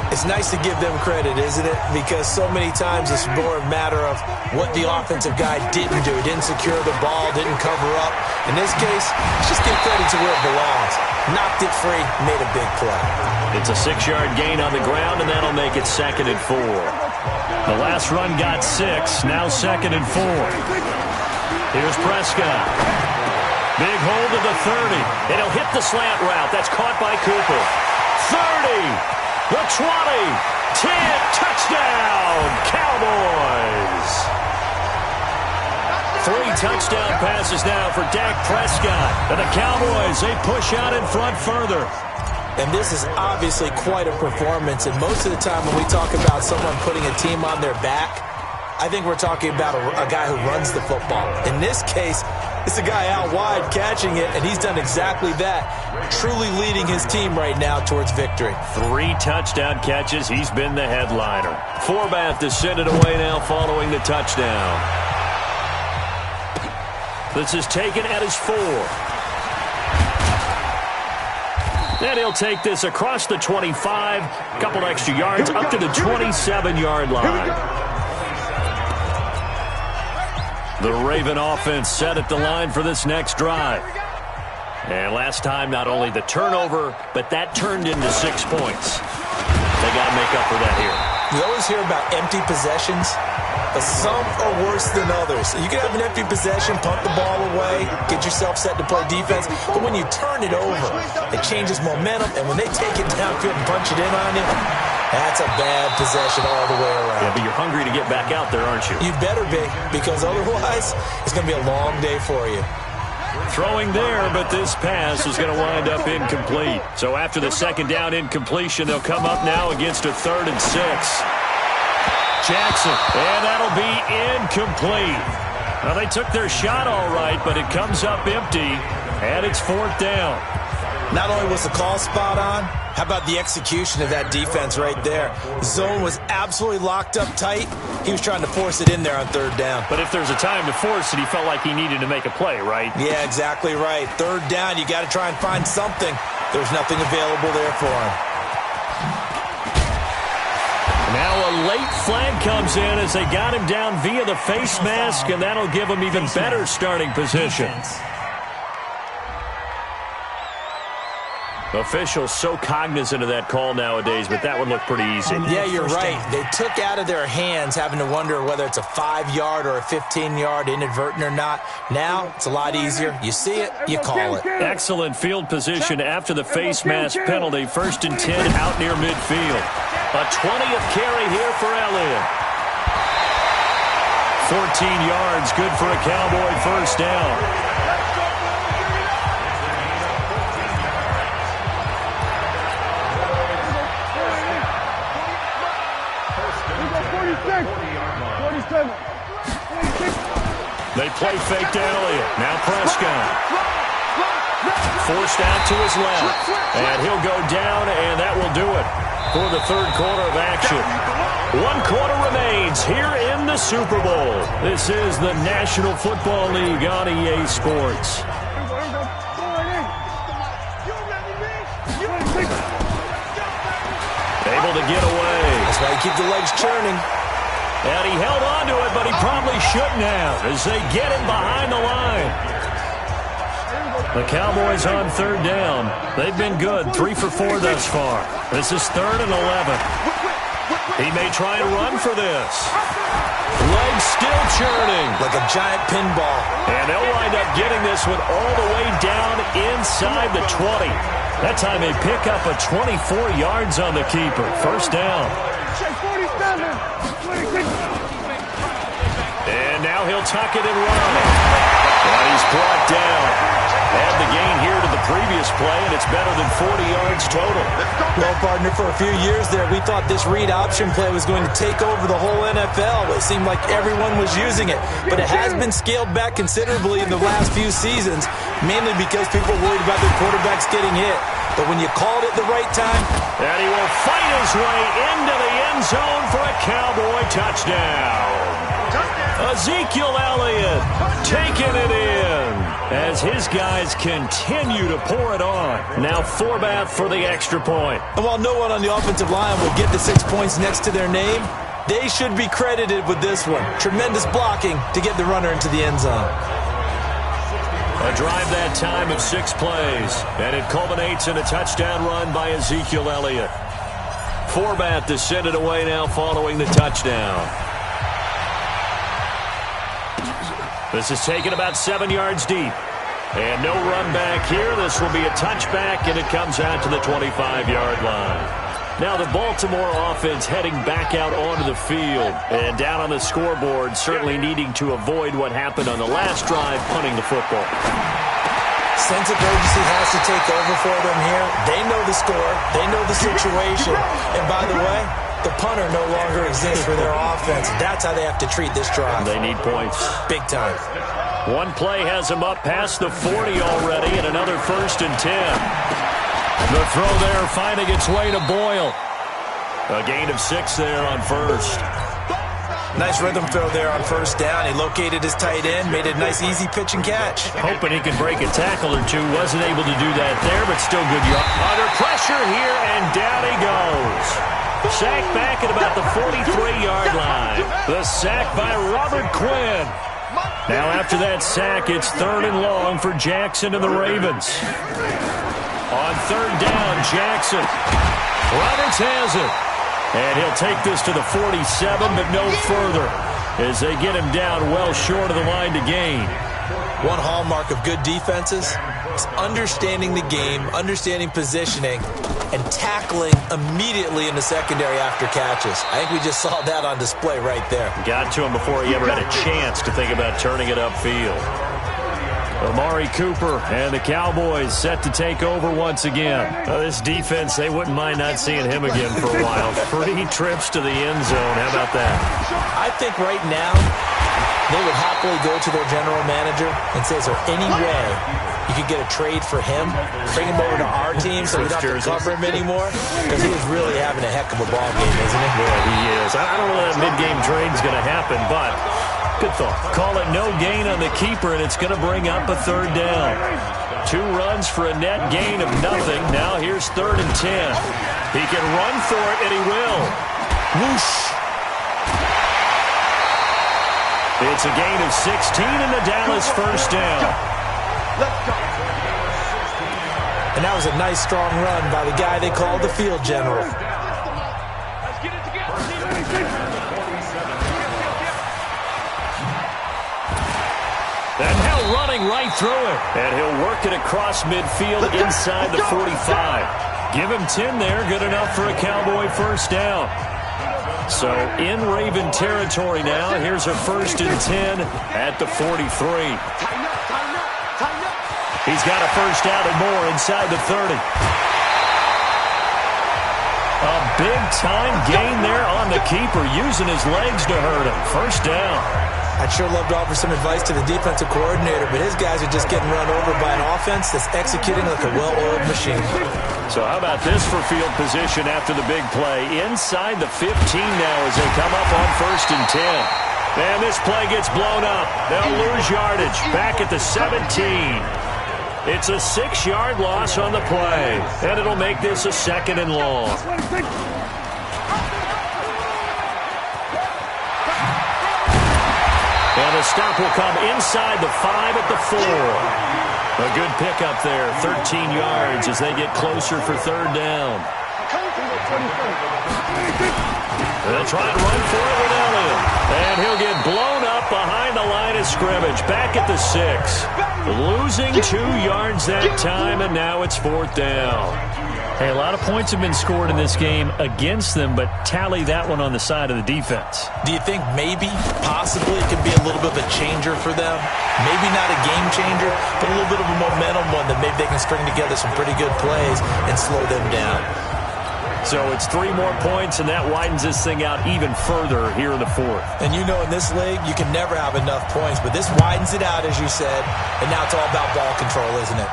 It's nice to give them credit, isn't it? Because so many times it's more a matter of what the offensive guy didn't do. Didn't secure the ball, didn't cover up. In this case, just give credit to where it belongs. Knocked it free, made a big play. It's a 6-yard gain on the ground, and that'll make it 2nd and 4. The last run got 6, now 2nd and 4. Here's Prescott. Big hold of the 30, and he'll hit the slant route. That's caught by Cooper. 30. The 20, 10, touchdown, Cowboys. 3 touchdown passes now for Dak Prescott. And the Cowboys, they push out in front further. And this is obviously quite a performance. And most of the time when we talk about someone putting a team on their back, I think we're talking about a guy who runs the football. In this case, it's a guy out wide catching it, and he's done exactly that, truly leading his team right now towards victory. 3 touchdown catches. He's been the headliner. Forbath to send it away now following the touchdown. This is taken at his 4. And he'll take this across the 25, a couple extra yards, up to the 27-yard line. The Raven offense set at the line for this next drive. And last time, not only the turnover, but that turned into 6 points. They got to make up for that here. You always hear about empty possessions, but some are worse than others. You can have an empty possession, punt the ball away, get yourself set to play defense, but when you turn it over, it changes momentum, and when they take it downfield and punch it in on you, that's a bad possession all the way around. Yeah, but you're hungry to get back out there, aren't you? You better be, because otherwise it's going to be a long day for you. Throwing there, but this pass is going to wind up incomplete. So after the 2nd down incompletion, they'll come up now against a 3rd and 6. Jackson, and that'll be incomplete. Now, they took their shot all right, but it comes up empty, and it's 4th down. Not only was the call spot on, how about the execution of that defense right there? Zone was absolutely locked up tight. He was trying to force it in there on 3rd down. But if there's a time to force it, he felt like he needed to make a play, right? Yeah, exactly right. 3rd down, you got to try and find something. There's nothing available there for him. Now a late flag comes in as they got him down via the face mask, and that'll give him even better starting position. Officials so cognizant of that call nowadays, but that one looked pretty easy. Yeah, you're right. They took out of their hands having to wonder whether it's a 5-yard or a 15-yard, inadvertent or not. Now, it's a lot easier. You see it, you call it. Excellent field position after the face mask penalty. 1st and 10 out near midfield. A 20th carry here for Elliott. 14 yards, good for a Cowboy first down. They play fake to Elliott. Now Prescott. Forced out to his left. And he'll go down, and that will do it for the 3rd quarter of action. 1 quarter remains here in the Super Bowl. This is the National Football League on EA Sports. Able to get away. That's why you keep the legs churning. And he held on to it, but he probably shouldn't have as they get him behind the line. The Cowboys on 3rd down. They've been good, 3 for 4 thus far. This is 3rd and 11. He may try and run for this. Legs still churning. Like a giant pinball. And they'll wind up getting this one all the way down inside the 20. That time they pick up a 24 yards on the keeper. First down. And now he'll tuck it and run. And he's brought down. Add the gain here to the previous play, and it's better than 40 yards total. Well, partner, for a few years there, we thought this read option play was going to take over the whole NFL. It seemed like everyone was using it. But it has been scaled back considerably in the last few seasons, mainly because people are worried about their quarterbacks getting hit. But when you called it the right time... And he will fight his way into the end zone for a Cowboy touchdown. Ezekiel Elliott taking it in as his guys continue to pour it on. Now Forbath for the extra point. And while no one on the offensive line will get the 6 points next to their name, they should be credited with this one. Tremendous blocking to get the runner into the end zone. A drive that time of 6 plays, and it culminates in a touchdown run by Ezekiel Elliott. Forbath to send it away now following the touchdown. This is taken about 7 yards deep. And no run back here. This will be a touchback, and it comes out to the 25-yard line. Now the Baltimore offense heading back out onto the field. And down on the scoreboard, certainly needing to avoid what happened on the last drive, punting the football. Sense of urgency has to take over for them here. They know the score. They know the situation. And by the way, the punter no longer exists for their offense. That's how they have to treat this drive. They need points. Big time. One play has them up past the 40 already, and another 1st and 10. The throw there finding its way to Boyle. A gain of 6 there on 1st. Nice rhythm throw there on 1st down. He located his tight end, made a nice easy pitch and catch. Hoping he could break a tackle or two. Wasn't able to do that there, but still good. Under pressure here, and down he goes. Sacked back at about the 43-yard line. The sack by Robert Quinn. Now after that sack, it's 3rd and long for Jackson and the Ravens. On 3rd down, Jackson. Roberts has it. And he'll take this to the 47, but no further as they get him down well short of the line to gain. One hallmark of good defenses is understanding the game, understanding positioning, and tackling immediately in the secondary after catches. I think we just saw that on display right there. Got to him before he ever had a chance to think about turning it upfield. Amari Cooper and the Cowboys set to take over once again. This defense, they wouldn't mind not seeing him again for a while. 3 trips to the end zone. How about that? I think right now they would happily go to their general manager and say, is there any way you could get a trade for him, bring him over to our team so we don't have to cover him anymore? Because he is really having a heck of a ball game, isn't he? Yeah, he is. I don't know that mid-game trade's going to happen, but good thought. Call it no gain on the keeper, and it's going to bring up a 3rd down. 2 runs for a net gain of nothing. Now here's 3rd and 10. He can run for it, and he will. Whoosh. It's a gain of 16 in the Dallas 1st down. And that was a nice, strong run by the guy they called the field general. And now running right through it. And he'll work it across midfield inside the 45. Give him 10 there. Good enough for a Cowboy first down. So in Raven territory now. Here's a 1st and 10 at the 43. He's got a first down and more inside the 30. A big-time gain there on the keeper, using his legs to hurt him. First down. I'd sure love to offer some advice to the defensive coordinator, but his guys are just getting run over by an offense that's executing like a well-oiled machine. So how about this for field position after the big play? Inside the 15 now as they come up on 1st and 10. And this play gets blown up. They'll lose yardage back at the 17. It's a 6-yard loss on the play, and it'll make this a 2nd and long. And the stop will come inside the 5 at the 4. A good pickup there, 13 yards as they get closer for 3rd down. They'll try and run for it with Elliott. And he'll get blown up behind the line of scrimmage, back at the 6. Losing 2 yards that time, and now it's 4th down. Hey, a lot of points have been scored in this game against them, but tally that one on the side of the defense. Do you think maybe, possibly, it could be a little bit of a changer for them? Maybe not a game changer, but a little bit of a momentum one that maybe they can string together some pretty good plays and slow them down. So it's 3 more points, and that widens this thing out even further here in the 4th. And you know in this league, you can never have enough points, but this widens it out, as you said, and now it's all about ball control, isn't it?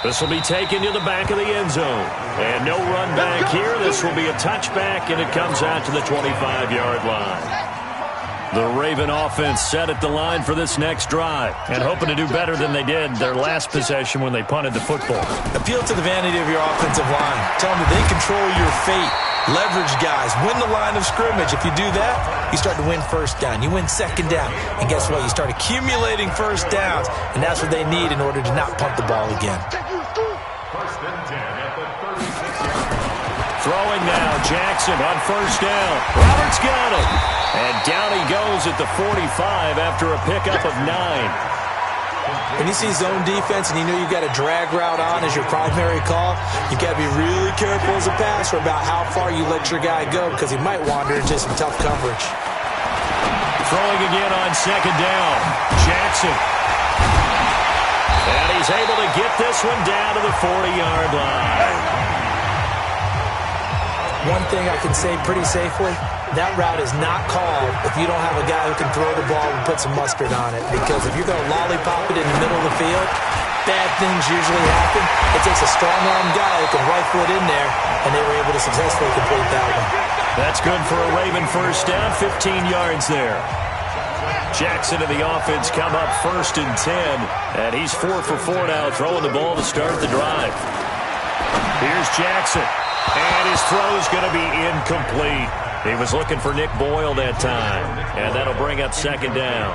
This will be taken to the back of the end zone. And no run back here. This will be a touchback, and it comes out to the 25-yard line. The Raven offense set at the line for this next drive and hoping to do better than they did their last possession when they punted the football. Appeal to the vanity of your offensive line. Tell them that they control your fate. Leverage guys. Win the line of scrimmage. If you do that, you start to win first down. You win 2nd down. And guess what? You start accumulating first downs, and that's what they need in order to not punt the ball again. 1st and 10 at the 36-yard. Throwing now, Jackson on 1st down. Roberts got it. And down he goes at the 45 after a pickup of 9. When you see zone defense and you know you've got a drag route on as your primary call, you've got to be really careful as a passer about how far you let your guy go because he might wander into some tough coverage. Throwing again on 2nd down. Jackson. And he's able to get this one down to the 40-yard line. One thing I can say pretty safely, that route is not called if you don't have a guy who can throw the ball and put some mustard on it. Because if you're going to lollipop it in the middle of the field, bad things usually happen. It takes a strong-arm guy who can rifle it in there, and they were able to successfully complete that one. That's good for a Raven first down, 15 yards there. Jackson and the offense come up 1st and 10, and he's 4 for 4 now, throwing the ball to start the drive. Here's Jackson, and his throw's going to be incomplete. He was looking for Nick Boyle that time, and that'll bring up 2nd down.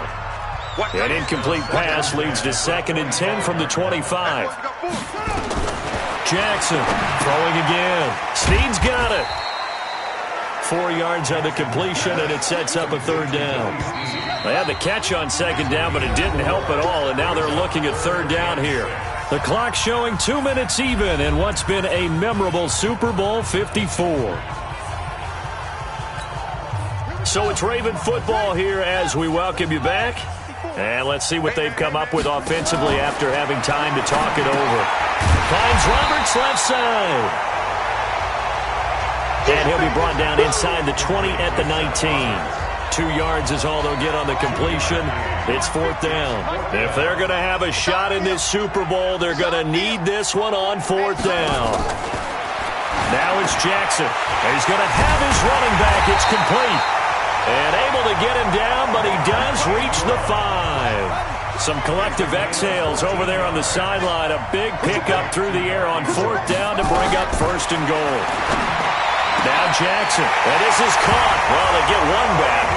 An incomplete pass leads to 2nd and 10 from the 25. Jackson throwing again. Snead's got it. 4 yards on the completion, and it sets up a 3rd down. They had the catch on 2nd down, but it didn't help at all, and now they're looking at 3rd down here. The clock showing 2 minutes even in what's been a memorable Super Bowl 54. So it's Raven football here as we welcome you back. And let's see what they've come up with offensively after having time to talk it over. Finds Roberts left side. And he'll be brought down inside the 20 at the 19. 2 yards is all they'll get on the completion. It's 4th down. If they're going to have a shot in this Super Bowl, they're going to need this one on 4th down. Now it's Jackson. He's going to have his running back. It's complete. And able to get him down, but he does reach the 5. Some collective exhales over there on the sideline. A big pickup through the air on 4th down to bring up 1st and goal. Now Jackson, and this is caught. Well, they get one back,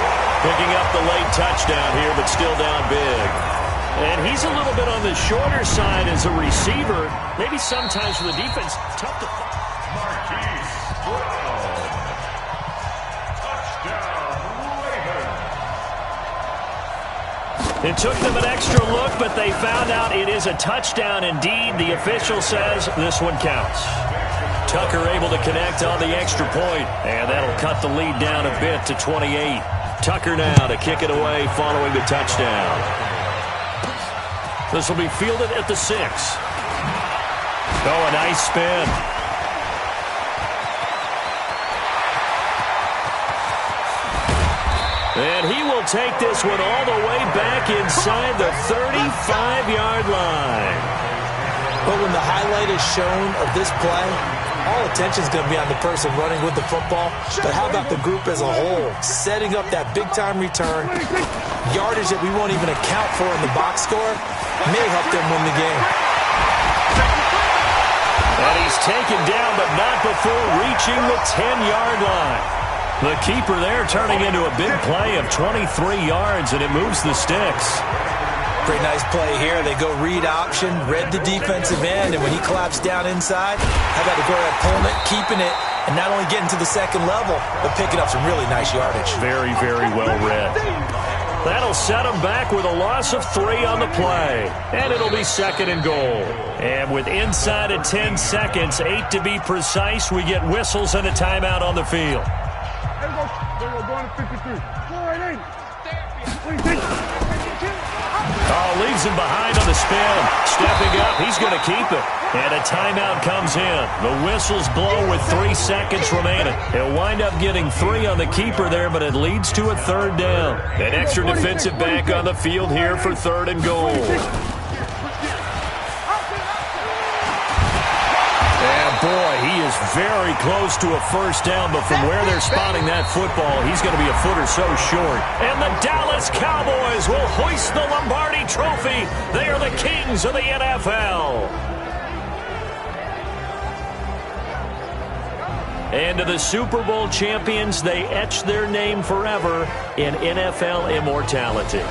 picking up the late touchdown here, but still down big. And he's a little bit on the shorter side as a receiver. Maybe sometimes for the defense, tough to... Marquise Brown. Touchdown, Ravens. It took them an extra look, but they found out it is a touchdown indeed. The official says this one counts. Tucker able to connect on the extra point, and that'll cut the lead down a bit to 28. Tucker now to kick it away following the touchdown. This will be fielded at the 6. Oh, a nice spin. And he will take this one all the way back inside the 35-yard line. But when the highlight is shown of this play, all attention is going to be on the person running with the football. But how about the group as a whole? Setting up that big-time return, yardage that we won't even account for in the box score, may help them win the game. And he's taken down, but not before reaching the 10-yard line. The keeper there turning into a big play of 23 yards, and it moves the sticks. Pretty nice play here. They go read option, read the defensive end, and when he collapsed down inside, how about the guard pulling it, keeping it, and not only getting to the second level, but picking up some really nice yardage. Very, very well read. That'll set him back with a loss of 3 on the play. And it'll be 2nd and goal. And with inside of 10 seconds, 8 to be precise, we get whistles and a timeout on the field. Oh, leaves him behind on the spin. Stepping up, he's going to keep it. And a timeout comes in. The whistles blow with 3 seconds remaining. He'll wind up getting 3 on the keeper there, but it leads to a 3rd down. An extra defensive back on the field here for 3rd and goal. Boy, he is very close to a 1st down, but from where they're spotting that football, he's going to be a foot or so short. And the Dallas Cowboys will hoist the Lombardi Trophy. They are the kings of the NFL. And to the Super Bowl champions, they etch their name forever in NFL immortality.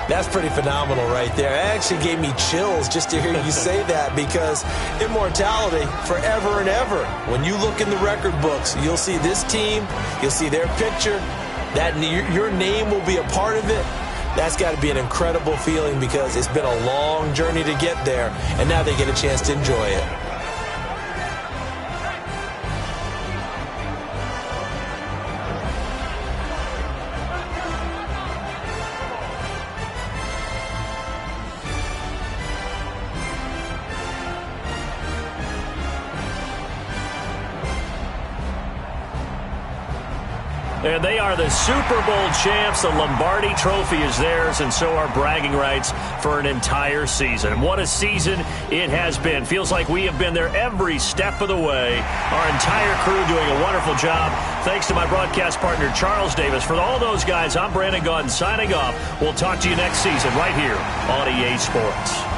That's pretty phenomenal right there. It actually gave me chills just to hear you say that, because immortality forever and ever. When you look in the record books, you'll see this team, you'll see their picture, that your name will be a part of it. That's got to be an incredible feeling, because it's been a long journey to get there, and now they get a chance to enjoy it. And they are the Super Bowl champs. The Lombardi Trophy is theirs, and so are bragging rights for an entire season. What a season it has been. Feels like we have been there every step of the way. Our entire crew doing a wonderful job. Thanks to my broadcast partner, Charles Davis. For all those guys, I'm Brandon Gaudin signing off. We'll talk to you next season right here on EA Sports.